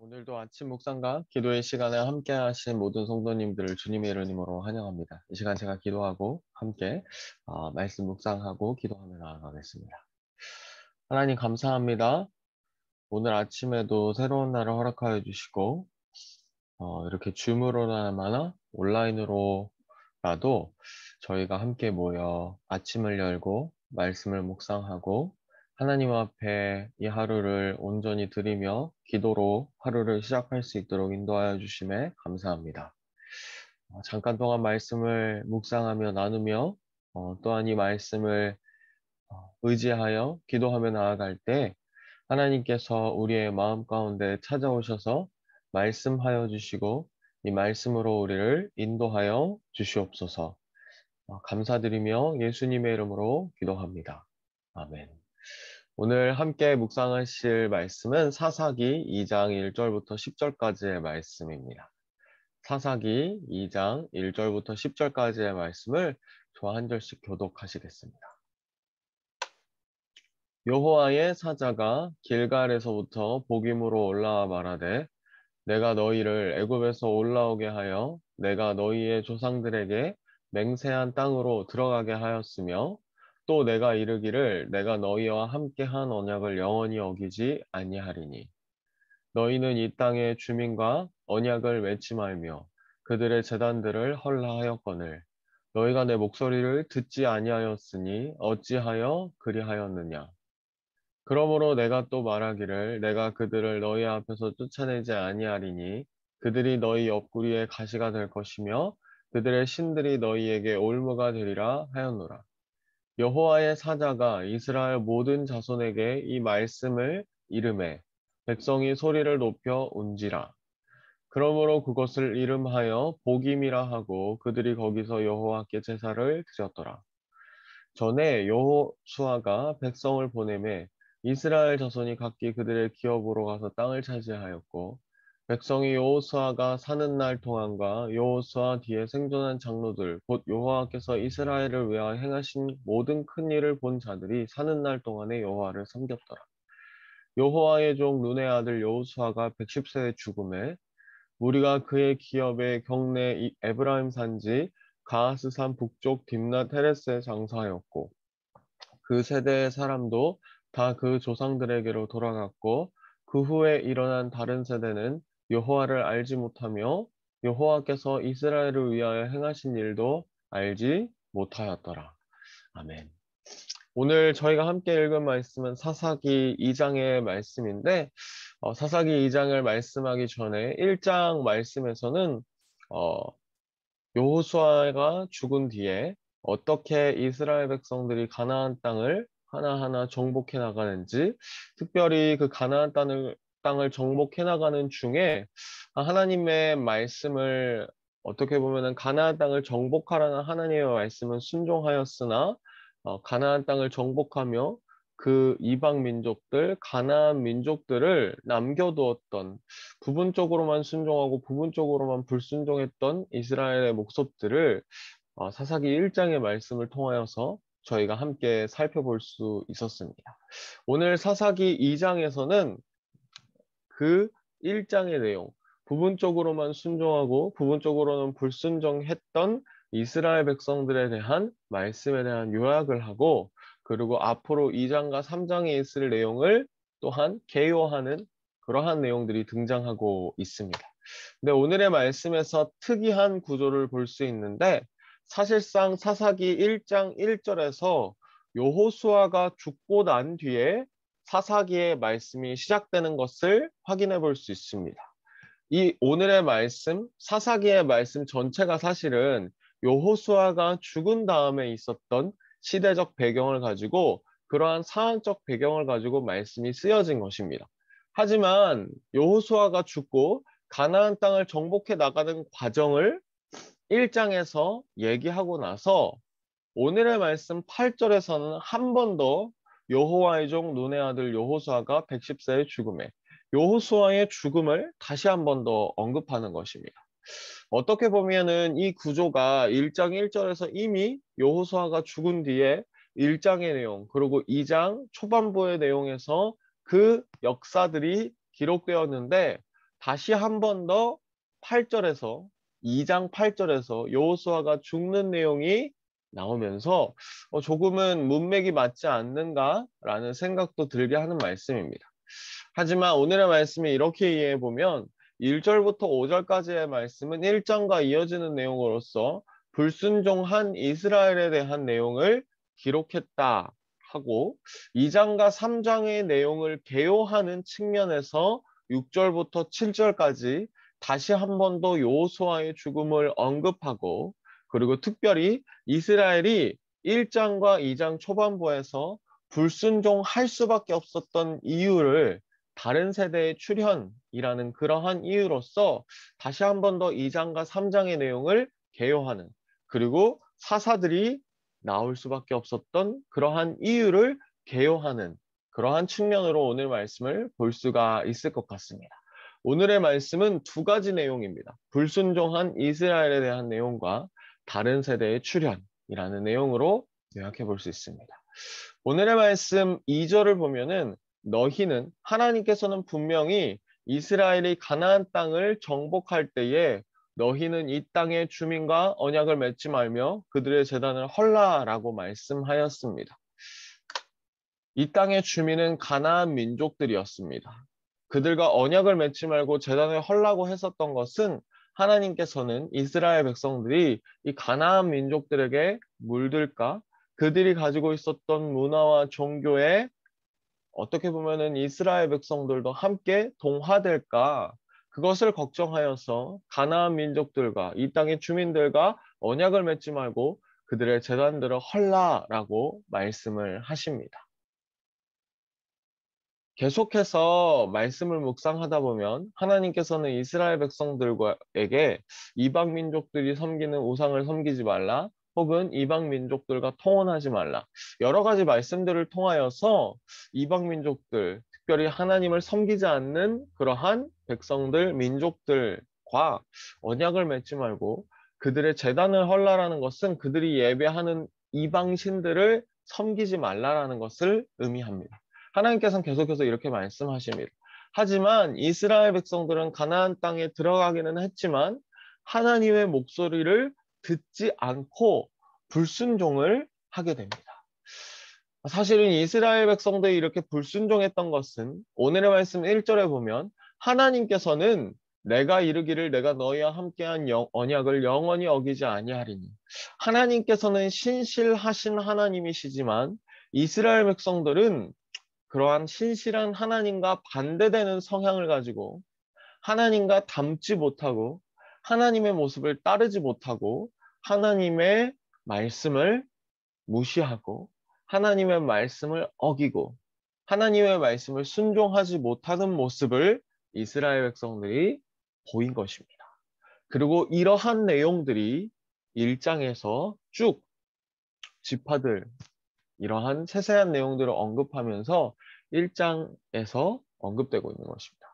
오늘도 아침 묵상과 기도의 시간에 함께 하신 모든 성도님들을 주님의 이름으로 환영합니다. 이 시간 제가 기도하고 함께 말씀 묵상하고 기도하며 나아가겠습니다. 하나님 감사합니다. 오늘 아침에도 새로운 날을 허락하여 주시고 이렇게 줌으로나마나 온라인으로라도 저희가 함께 모여 아침을 열고 말씀을 묵상하고 하나님 앞에 이 하루를 온전히 드리며 기도로 하루를 시작할 수 있도록 인도하여 주심에 감사합니다. 잠깐 동안 말씀을 묵상하며 나누며 또한 이 말씀을 의지하여 기도하며 나아갈 때 하나님께서 우리의 마음 가운데 찾아오셔서 말씀하여 주시고 이 말씀으로 우리를 인도하여 주시옵소서. 감사드리며 예수님의 이름으로 기도합니다. 아멘. 오늘 함께 묵상하실 말씀은 사사기 2장 1절부터 10절까지의 말씀입니다. 사사기 2장 1절부터 10절까지의 말씀을 저와 한 절씩 교독하시겠습니다. 여호와의 사자가 길갈에서부터 복임으로 올라와 말하되 내가 너희를 애굽에서 올라오게 하여 내가 너희의 조상들에게 맹세한 땅으로 들어가게 하였으며 또 내가 이르기를 내가 너희와 함께 한 언약을 영원히 어기지 아니하리니 너희는 이 땅의 주민과 언약을 맺지 말며 그들의 제단들을 헐라하였거늘 너희가 내 목소리를 듣지 아니하였으니 어찌하여 그리하였느냐. 그러므로 내가 또 말하기를 내가 그들을 너희 앞에서 쫓아내지 아니하리니 그들이 너희 옆구리에 가시가 될 것이며 그들의 신들이 너희에게 올무가 되리라 하였노라. 여호와의 사자가 이스라엘 모든 자손에게 이 말씀을 이름해 백성이 소리를 높여 운지라. 그러므로 그것을 이름하여 복임이라 하고 그들이 거기서 여호와께 제사를 드렸더라. 전에 여호수아가 백성을 보내매 이스라엘 자손이 각기 그들의 기업으로 가서 땅을 차지하였고 백성이 여호수아가 사는 날 동안과 여호수아 뒤에 생존한 장로들 곧 여호와께서 이스라엘을 위하여 행하신 모든 큰 일을 본 자들이 사는 날 동안에 여호와를 섬겼더라. 여호와의 종 눈의 아들 여호수아가 110세에 죽음에 우리가 그의 기업의 경내 에브라임 산지 가하스산 북쪽 딥낫 헤레스에 장사하였고 그 세대의 사람도 다 그 조상들에게로 돌아갔고 그 후에 일어난 다른 세대는 여호와를 알지 못하며 여호와께서 이스라엘을 위하여 행하신 일도 알지 못하였더라. 아멘. 오늘 저희가 함께 읽은 말씀은 사사기 2장의 말씀인데 사사기 2장을 말씀하기 전에 1장 말씀에서는 어, 여호수아가 죽은 뒤에 어떻게 이스라엘 백성들이 가나안 땅을 하나하나 정복해 나가는지, 특별히 그 가나안 땅을 정복해 나가는 중에 하나님의 말씀을 어떻게 보면은 가나안 땅을 정복하라는 하나님의 말씀은 순종하였으나 가나안 땅을 정복하며 그 이방 민족들, 가나안 민족들을 남겨두었던 부분적으로만 순종하고 부분적으로만 불순종했던 이스라엘의 모습들을 사사기 1장의 말씀을 통하여서 저희가 함께 살펴볼 수 있었습니다. 오늘 사사기 2장에서는 그 1장의 내용, 부분적으로만 순종하고 부분적으로는 불순종했던 이스라엘 백성들에 대한 말씀에 대한 요약을 하고 그리고 앞으로 2장과 3장에 있을 내용을 또한 개요하는 그러한 내용들이 등장하고 있습니다. 근데 오늘의 말씀에서 특이한 구조를 볼 수 있는데 사실상 사사기 1장 1절에서 여호수아가 죽고 난 뒤에 사사기의 말씀이 시작되는 것을 확인해 볼 수 있습니다. 이 오늘의 말씀, 사사기의 말씀 전체가 사실은 여호수아가 죽은 다음에 있었던 시대적 배경을 가지고 그러한 사안적 배경을 가지고 말씀이 쓰여진 것입니다. 하지만 여호수아가 죽고 가나안 땅을 정복해 나가는 과정을 1장에서 얘기하고 나서 오늘의 말씀 8절에서는 한 번 더 여호와의 종 눈의 아들 여호수아가 110세의 죽음에 여호수아의 죽음을 다시 한 번 더 언급하는 것입니다. 어떻게 보면은 이 구조가 1장 1절에서 이미 여호수아가 죽은 뒤에 1장의 내용 그리고 2장 초반부의 내용에서 그 역사들이 기록되었는데 다시 한 번 더 8절에서 2장 8절에서 여호수아가 죽는 내용이 나오면서 조금은 문맥이 맞지 않는가라는 생각도 들게 하는 말씀입니다. 하지만 오늘의 말씀이 이렇게 이해해 보면 1절부터 5절까지의 말씀은 1장과 이어지는 내용으로서 불순종한 이스라엘에 대한 내용을 기록했다 하고 2장과 3장의 내용을 개요하는 측면에서 6절부터 7절까지 다시 한 번 더 여호수아의 죽음을 언급하고 그리고 특별히 이스라엘이 1장과 2장 초반부에서 불순종할 수밖에 없었던 이유를 다른 세대의 출현이라는 그러한 이유로서 다시 한 번 더 2장과 3장의 내용을 개요하는 그리고 사사들이 나올 수밖에 없었던 그러한 이유를 개요하는 그러한 측면으로 오늘 말씀을 볼 수가 있을 것 같습니다. 오늘의 말씀은 두 가지 내용입니다. 불순종한 이스라엘에 대한 내용과 다른 세대의 출현이라는 내용으로 요약해 볼 수 있습니다. 오늘의 말씀 2절을 보면은 너희는 하나님께서는 분명히 이스라엘이 가나안 땅을 정복할 때에 너희는 이 땅의 주민과 언약을 맺지 말며 그들의 제단을 헐라라고 말씀하였습니다. 이 땅의 주민은 가나안 민족들이었습니다. 그들과 언약을 맺지 말고 제단을 헐라고 했었던 것은 하나님께서는 이스라엘 백성들이 이 가나안 민족들에게 물들까 그들이 가지고 있었던 문화와 종교에 어떻게 보면은 이스라엘 백성들도 함께 동화될까 그것을 걱정하여서 가나안 민족들과 이 땅의 주민들과 언약을 맺지 말고 그들의 제단들을 헐라라고 말씀을 하십니다. 계속해서 말씀을 묵상하다 보면 하나님께서는 이스라엘 백성들에게 이방 민족들이 섬기는 우상을 섬기지 말라 혹은 이방 민족들과 통혼하지 말라 여러 가지 말씀들을 통하여서 이방 민족들 특별히 하나님을 섬기지 않는 그러한 백성들 민족들과 언약을 맺지 말고 그들의 제단을 헐라라는 것은 그들이 예배하는 이방 신들을 섬기지 말라라는 것을 의미합니다. 하나님께서는 계속해서 이렇게 말씀하십니다. 하지만 이스라엘 백성들은 가나안 땅에 들어가기는 했지만 하나님의 목소리를 듣지 않고 불순종을 하게 됩니다. 사실은 이스라엘 백성들이 이렇게 불순종했던 것은 오늘의 말씀 1절에 보면 하나님께서는 내가 이르기를 내가 너희와 함께한 언약을 영원히 어기지 아니하리니 하나님께서는 신실하신 하나님이시지만 이스라엘 백성들은 그러한 신실한 하나님과 반대되는 성향을 가지고 하나님과 닮지 못하고 하나님의 모습을 따르지 못하고 하나님의 말씀을 무시하고 하나님의 말씀을 어기고 하나님의 말씀을 순종하지 못하는 모습을 이스라엘 백성들이 보인 것입니다. 그리고 이러한 내용들이 1장에서 쭉 지파들 이러한 세세한 내용들을 언급하면서 1장에서 언급되고 있는 것입니다.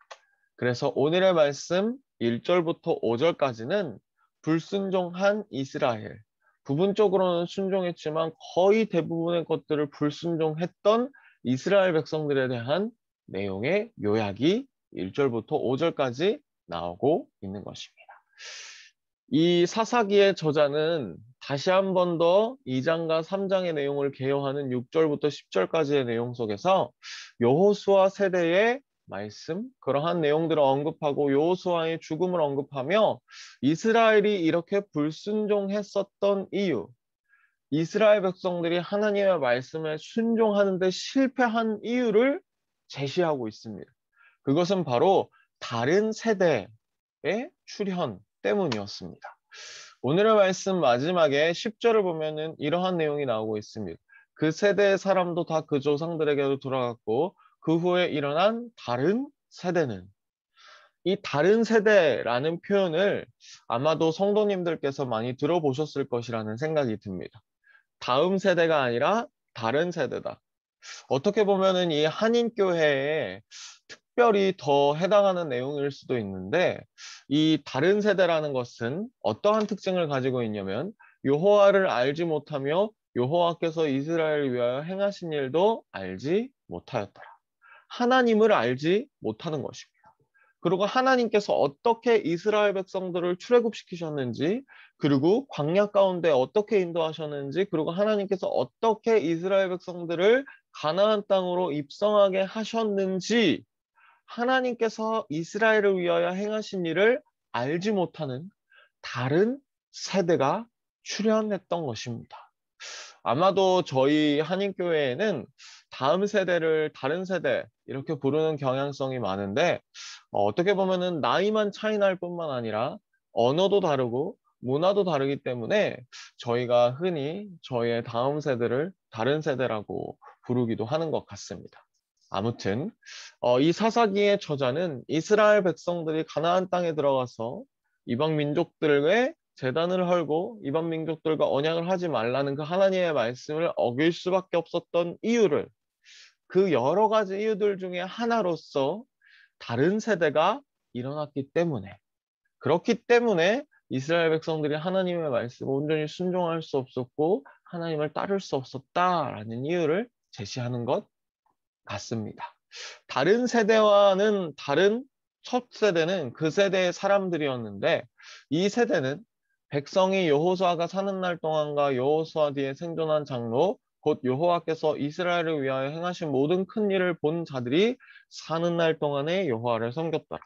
그래서 오늘의 말씀 1절부터 5절까지는 불순종한 이스라엘, 부분적으로는 순종했지만 거의 대부분의 것들을 불순종했던 이스라엘 백성들에 대한 내용의 요약이 1절부터 5절까지 나오고 있는 것입니다. 이 사사기의 저자는 다시 한 번 더 2장과 3장의 내용을 개요하는 6절부터 10절까지의 내용 속에서 여호수아 세대의 말씀, 그러한 내용들을 언급하고 여호수아의 죽음을 언급하며 이스라엘이 이렇게 불순종했었던 이유, 이스라엘 백성들이 하나님의 말씀에 순종하는 데 실패한 이유를 제시하고 있습니다. 그것은 바로 다른 세대의 출현 때문이었습니다. 오늘의 말씀 마지막에 10절을 보면은 이러한 내용이 나오고 있습니다. 그 세대의 사람도 다 그 조상들에게로 돌아갔고 그 후에 일어난 다른 세대는 이 다른 세대라는 표현을 아마도 성도님들께서 많이 들어보셨을 것이라는 생각이 듭니다. 다음 세대가 아니라 다른 세대다. 어떻게 보면은 이 한인교회에 특별히 더 해당하는 내용일 수도 있는데 이 다른 세대라는 것은 어떠한 특징을 가지고 있냐면 여호와를 알지 못하며 여호와께서 이스라엘을 위하여 행하신 일도 알지 못하였더라. 하나님을 알지 못하는 것입니다. 그리고 하나님께서 어떻게 이스라엘 백성들을 출애굽시키셨는지, 그리고 광야 가운데 어떻게 인도하셨는지, 그리고 하나님께서 어떻게 이스라엘 백성들을 가나안 땅으로 입성하게 하셨는지, 하나님께서 이스라엘을 위하여 행하신 일을 알지 못하는 다른 세대가 출현했던 것입니다. 아마도 저희 한인교회에는 다음 세대를 다른 세대 이렇게 부르는 경향성이 많은데, 어떻게 보면은 나이만 차이 날 뿐만 아니라 언어도 다르고 문화도 다르기 때문에 저희가 흔히 저희의 다음 세대를 다른 세대라고 부르기도 하는 것 같습니다. 아무튼 이 사사기의 저자는 이스라엘 백성들이 가나안 땅에 들어가서 이방 민족들의 제단을 헐고 이방 민족들과 언약을 하지 말라는 그 하나님의 말씀을 어길 수밖에 없었던 이유를, 그 여러 가지 이유들 중에 하나로서 다른 세대가 일어났기 때문에, 그렇기 때문에 이스라엘 백성들이 하나님의 말씀을 온전히 순종할 수 없었고 하나님을 따를 수 없었다라는 이유를 제시하는 것 같습니다. 다른 세대와는 다른 첫 세대는 그 세대의 사람들이었는데, 이 세대는 백성이 여호수아가 사는 날 동안과 여호수아 뒤에 생존한 장로 곧 여호와께서 이스라엘을 위하여 행하신 모든 큰 일을 본 자들이 사는 날 동안에 여호와를 섬겼더라.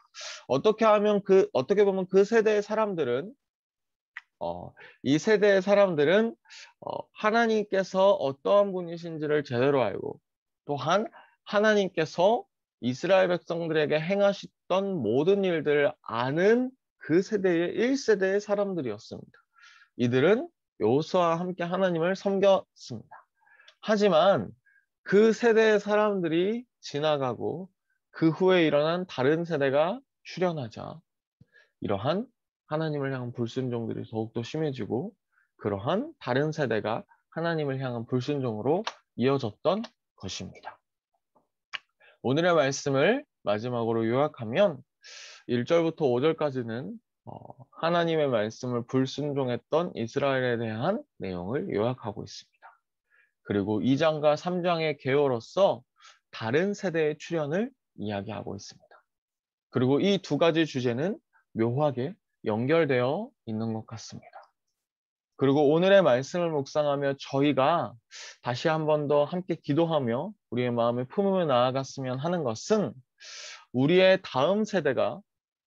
어떻게 보면 그 세대의 사람들은 이 세대의 사람들은 하나님께서 어떠한 분이신지를 제대로 알고, 또한 하나님께서 이스라엘 백성들에게 행하셨던 모든 일들을 아는 그 세대의 1세대의 사람들이었습니다. 이들은 여호수아와 함께 하나님을 섬겼습니다. 하지만 그 세대의 사람들이 지나가고 그 후에 일어난 다른 세대가 출현하자 이러한 하나님을 향한 불순종들이 더욱더 심해지고, 그러한 다른 세대가 하나님을 향한 불순종으로 이어졌던 것입니다. 오늘의 말씀을 마지막으로 요약하면 1절부터 5절까지는 하나님의 말씀을 불순종했던 이스라엘에 대한 내용을 요약하고 있습니다. 그리고 2장과 3장의 개요로서 다른 세대의 출현을 이야기하고 있습니다. 그리고 이 두 가지 주제는 묘하게 연결되어 있는 것 같습니다. 그리고 오늘의 말씀을 묵상하며 저희가 다시 한 번 더 함께 기도하며 우리의 마음을 품으며 나아갔으면 하는 것은, 우리의 다음 세대가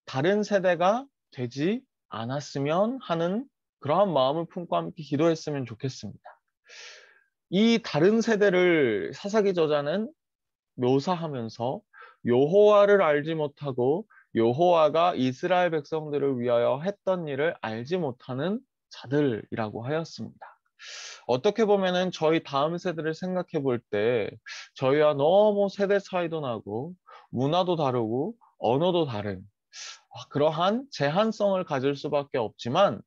다른 세대가 되지 않았으면 하는 그러한 마음을 품고 함께 기도했으면 좋겠습니다. 이 다른 세대를 사사기 저자는 묘사하면서 여호와를 알지 못하고 여호와가 이스라엘 백성들을 위하여 했던 일을 알지 못하는 자들이라고 하였습니다. 어떻게 보면은 저희 다음 세대를 생각해 볼 때 저희와 너무 세대 차이도 나고 문화도 다르고 언어도 다른 그러한 제한성을 가질 수밖에 없지만,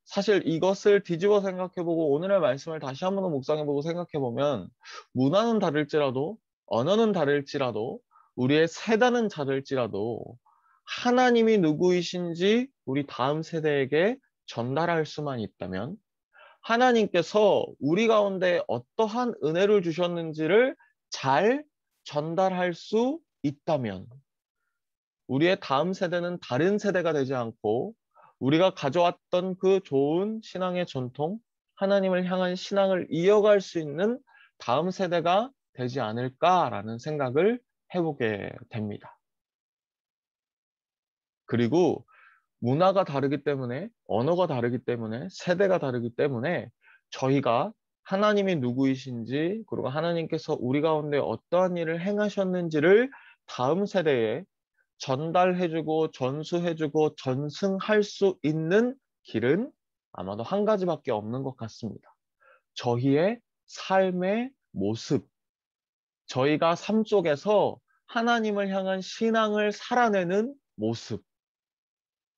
사실 이것을 뒤집어 생각해보고 오늘의 말씀을 다시 한 번 더 묵상해보고 생각해보면, 문화는 다를지라도 언어는 다를지라도 우리의 세대는 다를지라도 하나님이 누구이신지 우리 다음 세대에게 전달할 수만 있다면, 하나님께서 우리 가운데 어떠한 은혜를 주셨는지를 잘 전달할 수 있다면, 우리의 다음 세대는 다른 세대가 되지 않고 우리가 가져왔던 그 좋은 신앙의 전통, 하나님을 향한 신앙을 이어갈 수 있는 다음 세대가 되지 않을까라는 생각을 해보게 됩니다. 그리고 문화가 다르기 때문에, 언어가 다르기 때문에, 세대가 다르기 때문에 저희가 하나님이 누구이신지, 그리고 하나님께서 우리 가운데 어떠한 일을 행하셨는지를 다음 세대에 전달해주고 전수해주고 전승할 수 있는 길은 아마도 한 가지밖에 없는 것 같습니다. 저희의 삶의 모습, 저희가 삶 속에서 하나님을 향한 신앙을 살아내는 모습,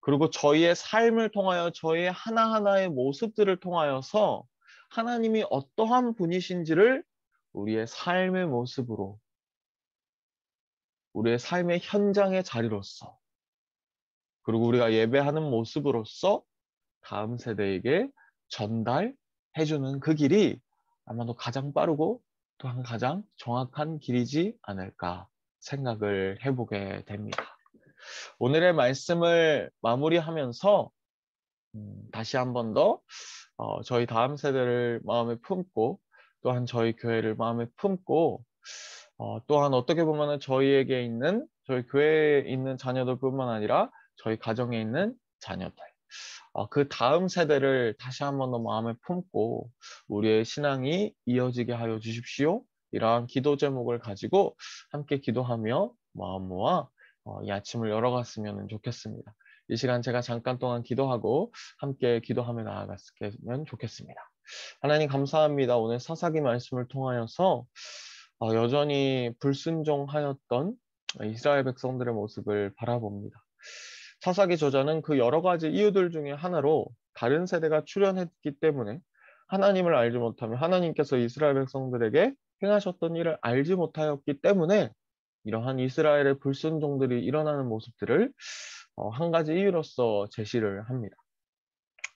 그리고 저희의 삶을 통하여 저희의 하나하나의 모습들을 통하여서 하나님이 어떠한 분이신지를 우리의 삶의 모습으로, 우리의 삶의 현장의 자리로서, 그리고 우리가 예배하는 모습으로서 다음 세대에게 전달해주는 그 길이 아마도 가장 빠르고 또한 가장 정확한 길이지 않을까 생각을 해보게 됩니다. 오늘의 말씀을 마무리하면서 다시 한 번 더 저희 다음 세대를 마음에 품고 또한 저희 교회를 마음에 품고 또한 어떻게 보면은 저희 교회에 있는 자녀들뿐만 아니라 저희 가정에 있는 자녀들 그 다음 세대를 다시 한 번 더 마음에 품고 우리의 신앙이 이어지게 하여 주십시오. 이러한 기도 제목을 가지고 함께 기도하며 마음 모아 이 아침을 열어갔으면 좋겠습니다. 이 시간 제가 잠깐 동안 기도하고 함께 기도하며 나아갔으면 좋겠습니다. 하나님 감사합니다. 오늘 사사기 말씀을 통하여서 여전히 불순종하였던 이스라엘 백성들의 모습을 바라봅니다. 사사기 저자는 그 여러 가지 이유들 중에 하나로 다른 세대가 출현했기 때문에 하나님을 알지 못하며 하나님께서 이스라엘 백성들에게 행하셨던 일을 알지 못하였기 때문에 이러한 이스라엘의 불순종들이 일어나는 모습들을 한 가지 이유로서 제시를 합니다.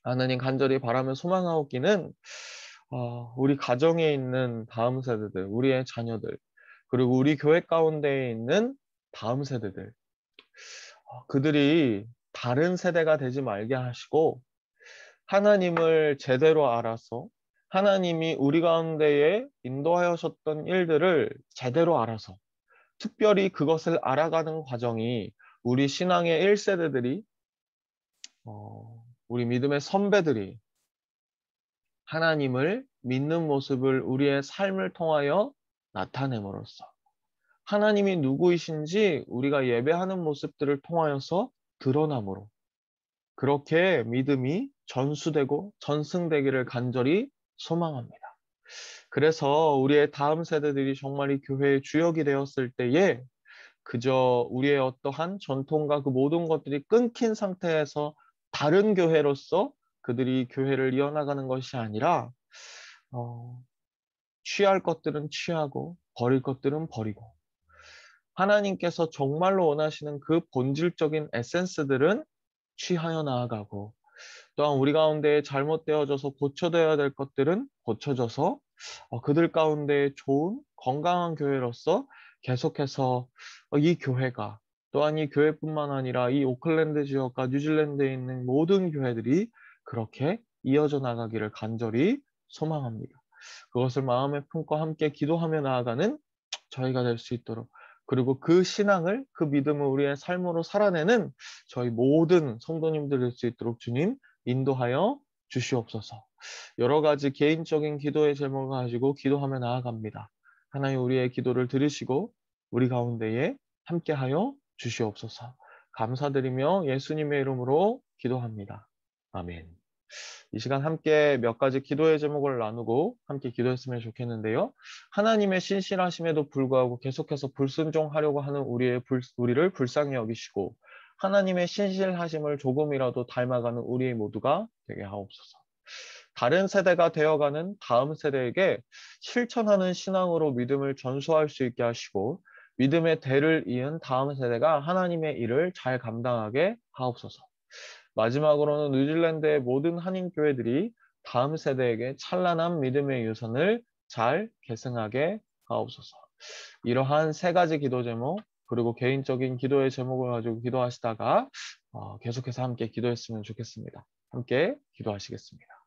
하나님 간절히 바라며 소망하옵기는 우리 가정에 있는 다음 세대들, 우리의 자녀들, 그리고 우리 교회 가운데에 있는 다음 세대들, 그들이 다른 세대가 되지 말게 하시고 하나님을 제대로 알아서 하나님이 우리 가운데에 인도하셨던 일들을 제대로 알아서 특별히 그것을 알아가는 과정이 우리 신앙의 1세대들이 우리 믿음의 선배들이 하나님을 믿는 모습을 우리의 삶을 통하여 나타냄으로써 하나님이 누구이신지 우리가 예배하는 모습들을 통하여서 드러남으로 그렇게 믿음이 전수되고 전승되기를 간절히 소망합니다. 그래서 우리의 다음 세대들이 정말 이 교회의 주역이 되었을 때에 그저 우리의 어떠한 전통과 그 모든 것들이 끊긴 상태에서 다른 교회로서 그들이 교회를 이어나가는 것이 아니라 취할 것들은 취하고 버릴 것들은 버리고 하나님께서 정말로 원하시는 그 본질적인 에센스들은 취하여 나아가고 또한 우리 가운데 잘못되어져서 고쳐져야 될 것들은 고쳐져서 그들 가운데 좋은 건강한 교회로서 계속해서 이 교회가 또한 이 교회뿐만 아니라 이 오클랜드 지역과 뉴질랜드에 있는 모든 교회들이 그렇게 이어져 나가기를 간절히 소망합니다. 그것을 마음에 품고 함께 기도하며 나아가는 저희가 될 수 있도록 그리고 그 신앙을 그 믿음을 우리의 삶으로 살아내는 저희 모든 성도님들 될 수 있도록 주님 인도하여 주시옵소서. 여러 가지 개인적인 기도의 제목을 가지고 기도하며 나아갑니다. 하나님 우리의 기도를 들으시고 우리 가운데에 함께하여 주시옵소서. 감사드리며 예수님의 이름으로 기도합니다. 아멘. 이 시간 함께 몇 가지 기도의 제목을 나누고 함께 기도했으면 좋겠는데요. 하나님의 신실하심에도 불구하고 계속해서 불순종하려고 하는 우리를 불쌍히 여기시고 하나님의 신실하심을 조금이라도 닮아가는 우리 모두가 되게 하옵소서. 다른 세대가 되어가는 다음 세대에게 실천하는 신앙으로 믿음을 전수할 수 있게 하시고 믿음의 대를 이은 다음 세대가 하나님의 일을 잘 감당하게 하옵소서. 마지막으로는 뉴질랜드의 모든 한인교회들이 다음 세대에게 찬란한 믿음의 유산을 잘 계승하게 하옵소서. 이러한 세 가지 기도 제목 그리고 개인적인 기도의 제목을 가지고 기도하시다가 계속해서 함께 기도했으면 좋겠습니다. 함께 기도하시겠습니다.